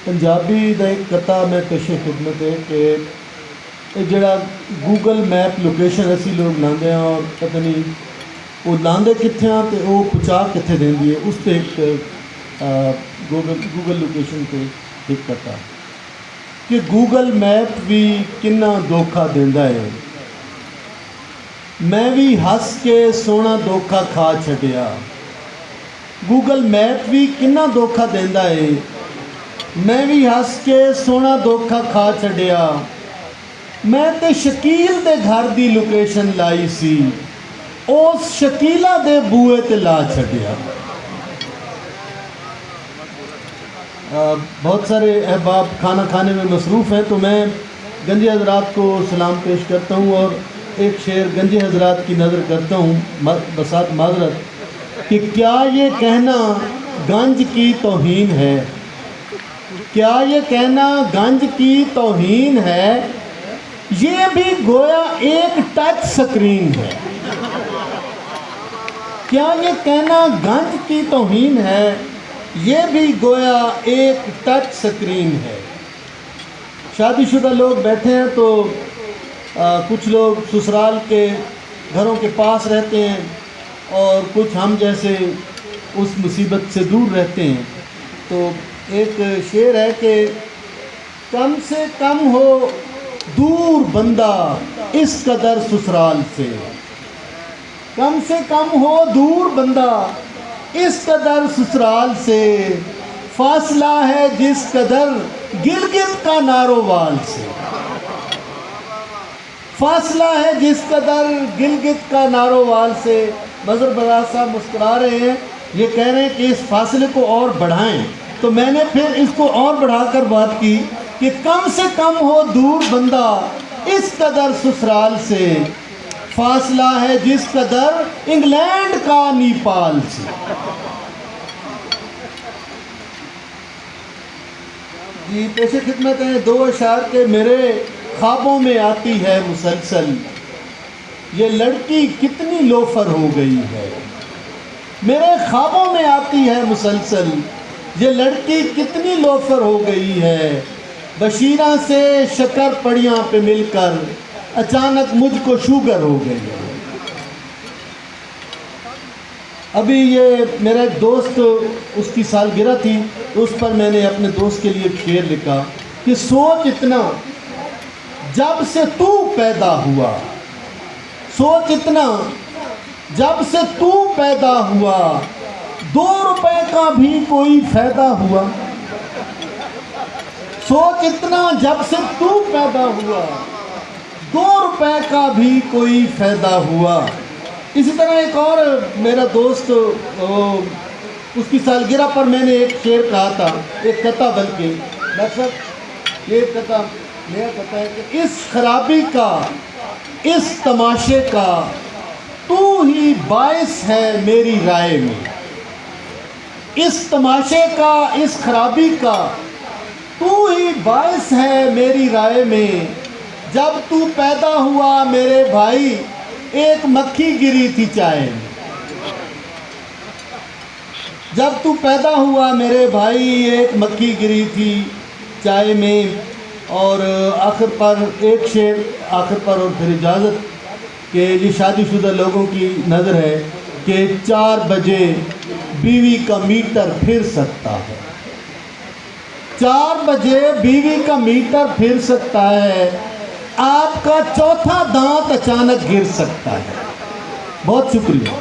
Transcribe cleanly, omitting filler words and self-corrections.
पंजाबी दा एक कथा मैं पेशे खिदमत है कि ये जड़ा गूगल मैप लोकेशन असी लोग लाते हैं और पता नहीं वो लाते कित्थे हैं तो वो पहुँचा कित्थे देंदी है, उस पर एक गूगल लोकेशन पे एक कथा कि गूगल मैप भी किन्ना धोखा देंदा है। मैं भी हस के सोना धोखा खा छड्या। गूगल मैप भी किन्ना धोखा देंदा है। मैं भी हस के सोना धोखा खा छड्या। मैं ते शकील दे घर दी लोकेशन लाई सी, उस शकीला दे बूए ते ला छड्या। बहुत सारे अहबाब खाना खाने में मसरूफ़ हैं, तो मैं गंजी हजरात को सलाम पेश करता हूँ और एक शेर गंजी हजरात की नज़र करता हूँ बसात माजरत कि क्या ये कहना गंज की तौहीन है, क्या ये कहना गंज की तौहीन है, ये भी गोया एक टच स्क्रीन है। क्या ये कहना गंज की तौहीन है, ये भी गोया एक टच स्क्रीन है। शादीशुदा लोग बैठे हैं तो कुछ लोग ससुराल के घरों के पास रहते हैं और कुछ हम जैसे उस मुसीबत से दूर रहते हैं। तो एक शेर है कि कम से कम हो दूर बंदा इस कदर ससुराल से, कम से कम हो दूर बंदा इस कदर ससुराल से, फासला है जिस कदर गिलगित का नारोवाल से, फासला है जिस कदर गिलगित का नारोवाल से। मजहर बराज साहब मुस्कुरा रहे हैं, ये कह रहे हैं कि इस फासले को और बढ़ाएं। तो मैंने फिर इसको और बढ़ाकर बात की कि कम से कम हो दूर बंदा इस कदर ससुराल से, फासला है जिस कदर इंग्लैंड का नेपाल से। जी पेशे खिदमत है दो अशार के मेरे ख्वाबों में आती है मुसलसल, ये लड़की कितनी लोफर हो गई है। मेरे ख्वाबों में आती है मुसलसल, ये लड़की कितनी लोफर हो गई है। बशीरा से शक्कर पड़ियाँ पे मिलकर अचानक मुझको शुगर हो गई है। अभी ये मेरा एक दोस्त, उसकी सालगिरह थी, उस पर मैंने अपने दोस्त के लिए शेर लिखा कि सोच इतना जब से तू पैदा हुआ, सोच इतना जब से तू पैदा हुआ, 2 रुपए का भी कोई फायदा हुआ। सोच इतना जब से तू पैदा हुआ, 2 रुपए का भी कोई फायदा हुआ। इसी तरह एक और मेरा दोस्त, उसकी सालगिरह पर मैंने एक शेर कहा था, एक कथा, बल्कि मतलब ये कथा मेरा कथा है कि इस खराबी का, इस तमाशे का तू ही बाइस है मेरी राय में। इस तमाशे का, इस खराबी का तू ही बाइस है मेरी राय में। जब तू पैदा हुआ मेरे भाई, एक मक्खी गिरी थी चाय में। जब तू पैदा हुआ मेरे भाई, एक मक्खी गिरी थी चाय में। और आखिर पर एक शेर आखिर पर, और फिर इजाज़त कि ये शादीशुदा लोगों की नज़र है कि 4 बजे बीवी का मीटर फिर सकता है। 4 बजे बीवी का मीटर फिर सकता है, आपका चौथा दांत अचानक गिर सकता है। बहुत शुक्रिया।